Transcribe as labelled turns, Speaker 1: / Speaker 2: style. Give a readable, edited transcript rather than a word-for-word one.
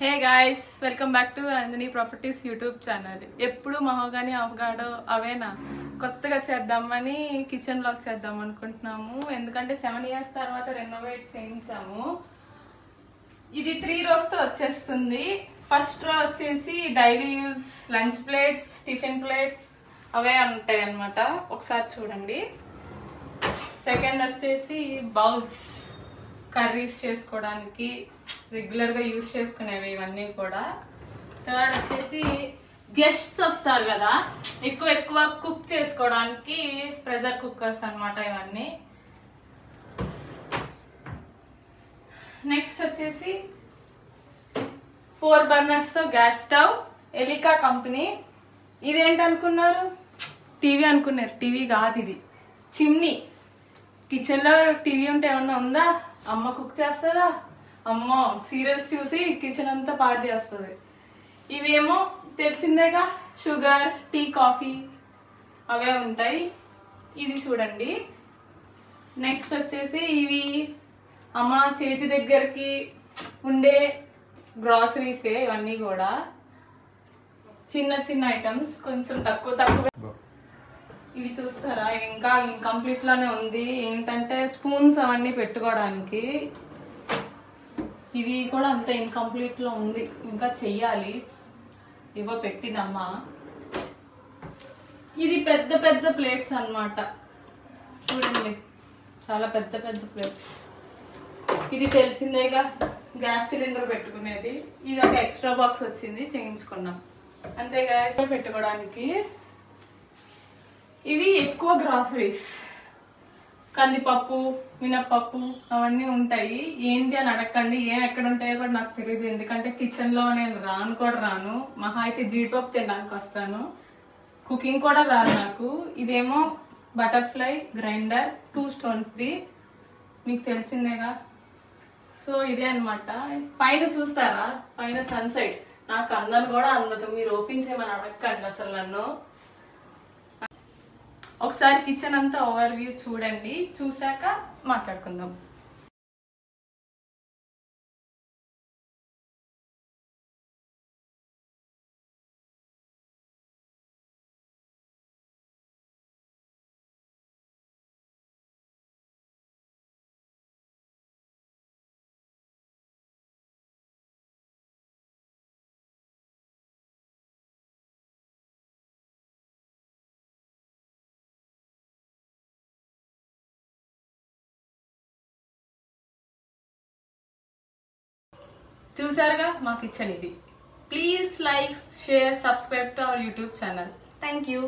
Speaker 1: Hey guys, welcome back to Anjani properties YouTube channel. ఎప్పుడు మహోగాని అవగాడో అవేనా కొత్తగా చేద్దామని కిచెన్ బ్లాగ్ చేద్దాం అనుకుంటున్నాము. ఎందుకంటే 7 years తర్వాత రెనోవేట్ చేయించాము. ఇది 3 rows తో వచ్చేస్తుంది. ఫస్ట్ రో వచ్చేసి daily use lunch plates, tiffin plates అవే ఉంటాయి అన్నమాట. ఒకసారి చూడండి. సెకండ్ వచ్చేసి బౌల్స్, కర్రీస్ చేసుకోవడానికి రెగ్యులర్ గా యూజ్ చేసుకునేవి ఇవన్నీ కూడా. థర్డ్ వచ్చేసి గెస్ట్స్ వస్తారు కదా, ఎక్కువ కుక్ చేసుకోవడానికి ప్రెషర్ కుక్కర్స్ అన్నమాట ఇవన్నీ. నెక్స్ట్ వచ్చేసి 4 burners తో గ్యాస్ స్టవ్, ఎలికా కంపెనీ. ఇదేంటనుకున్నారు? టీవీ అనుకున్నారు. టీవీ కాదు, ఇది చిమ్నీ. కిచెన్ లో టీవీ ఉంటే ఏమన్నా ఉందా? అమ్మ కుక్ చేస్తుందా? అమ్మో సీరియల్స్ చూసి కిచెన్ అంతా పాడు చేస్తుంది. ఇవేమో తెలిసిందేగా, షుగర్, టీ, కాఫీ అవే ఉంటాయి. ఇది చూడండి. నెక్స్ట్ వచ్చేసి ఇవి అమ్మ చేతి దగ్గరికి ఉండే గ్రాసరీసే. ఇవన్నీ కూడా చిన్న చిన్న ఐటమ్స్, కొంచెం తక్కువ. ఇవి చూస్తారా, ఇవి ఇంకా ఇన్కంప్లీట్ లోనే ఉంది. ఏంటంటే స్పూన్స్ అవన్నీ పెట్టుకోవడానికి. ఇది కూడా అంత ఇన్కంప్లీట్ లో ఉంది, ఇంకా చెయ్యాలి. ఇవో పెట్టిందమ్మా. ఇది పెద్ద ప్లేట్స్ అన్నమాట. చూడండి, చాలా పెద్ద ప్లేట్స్. ఇది తెలిసిందేగా, గ్యాస్ సిలిండర్ పెట్టుకునేది. ఇది ఒక ఎక్స్ట్రా బాక్స్ వచ్చింది, చేయించుకున్నాం అంతే. గ్యాస్ పెట్టుకోవడానికి ఇవి ఎక్కువ గ్రాసరీస్, కందిపప్పు, మినప్పప్పు అవన్నీ ఉంటాయి. ఏంటి అని అడగండి, ఏం ఎక్కడ ఉంటాయో కూడా నాకు తెలియదు. ఎందుకంటే కిచెన్ లో నేను రాను. మహా అయితే జీడిపప్పు తినడానికి వస్తాను. కుకింగ్ కూడా రాదు నాకు. ఇదేమో బటర్ఫ్లై గ్రైండర్, 2 stones ది, మీకు తెలిసిందేగా. సో ఇదే అనమాట. పైన చూస్తారా, పైన సన్సైడ్. నాకు అందను కూడా అందదు. మీరు ఓపెన్ చేయమని అడగండి అసలు నన్ను. ఒకసారి కిచెన్ అంతా ఓవర్ వ్యూ చూడండి, చూసాక మాట్లాడుకుందాం. చూసారుగా మా కిచెన్ ఇది. Please like, share, subscribe to our YouTube channel. Thank you.